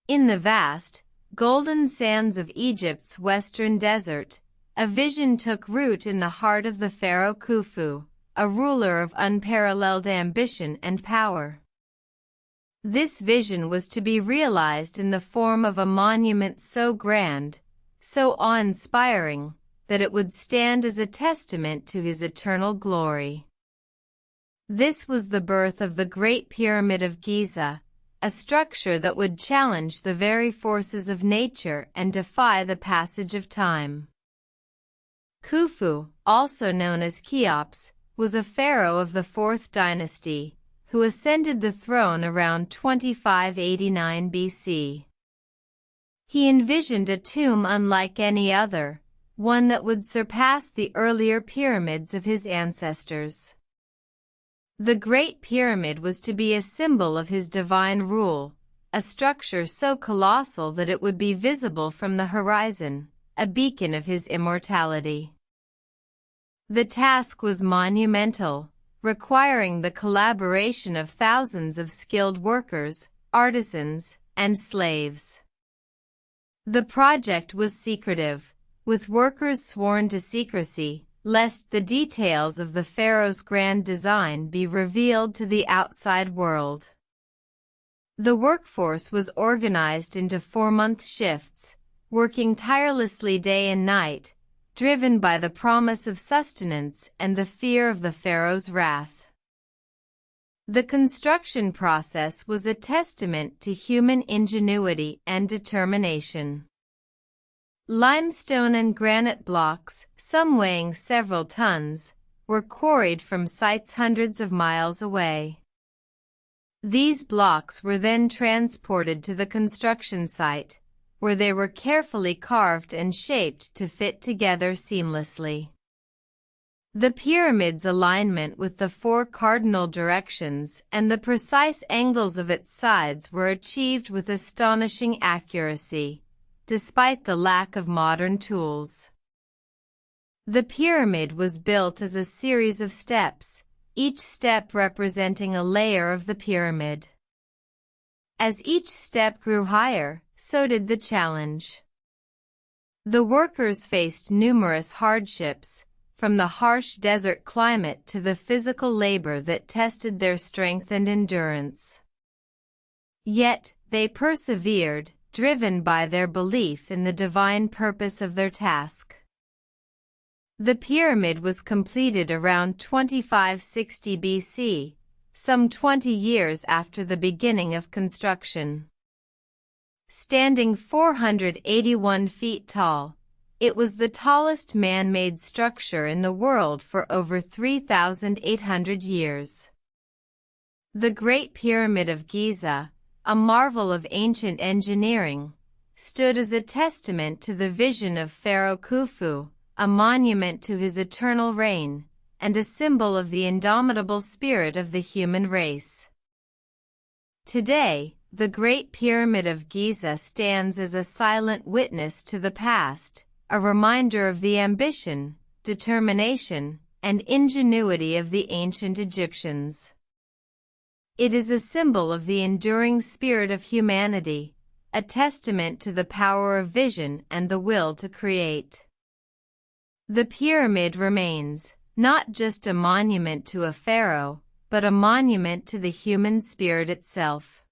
In the vast, golden sands of Egypt's western desert, a vision took root in the heart of the Pharaoh Khufu, a ruler of unparalleled ambition and power. This vision was to be realized in the form of a monument so grand, so awe-inspiring, that it would stand as a testament to his eternal glory. This was the birth of the Great Pyramid of Giza, a structure that would challenge the very forces of nature and defy the passage of time. Khufu, also known as Cheops, was a pharaoh of the Fourth Dynasty, who ascended the throne around 2589 BC. He envisioned a tomb unlike any other, one that would surpass the earlier pyramids of his ancestors. The Great Pyramid was to be a symbol of his divine rule, a structure so colossal that it would be visible from the horizon, a beacon of his immortality. The task was monumental, requiring the collaboration of thousands of skilled workers, artisans, and slaves. The project was secretive, with workers sworn to secrecy, lest the details of the pharaoh's grand design be revealed to the outside world. The workforce was organized into 4-month shifts, working tirelessly day and night, driven by the promise of sustenance and the fear of the pharaoh's wrath. The construction process was a testament to human ingenuity and determination. Limestone and granite blocks, some weighing several tons, were quarried from sites hundreds of miles away. These blocks were then transported to the construction site, where they were carefully carved and shaped to fit together seamlessly. The pyramid's alignment with the 4 cardinal directions and the precise angles of its sides were achieved with astonishing accuracy, despite the lack of modern tools. The pyramid was built as a series of steps, each step representing a layer of the pyramid. As each step grew higher, so did the challenge. The workers faced numerous hardships, from the harsh desert climate to the physical labor that tested their strength and endurance. Yet, they persevered, driven by their belief in the divine purpose of their task. The pyramid was completed around 2560 BC, some 20 years after the beginning of construction. Standing 481 feet tall, it was the tallest man-made structure in the world for over 3,800 years. The Great Pyramid of Giza, a marvel of ancient engineering, stood as a testament to the vision of Pharaoh Khufu, a monument to his eternal reign, and a symbol of the indomitable spirit of the human race. Today, the Great Pyramid of Giza stands as a silent witness to the past, a reminder of the ambition, determination, and ingenuity of the ancient Egyptians. It is a symbol of the enduring spirit of humanity, a testament to the power of vision and the will to create. The pyramid remains, not just a monument to a pharaoh, but a monument to the human spirit itself.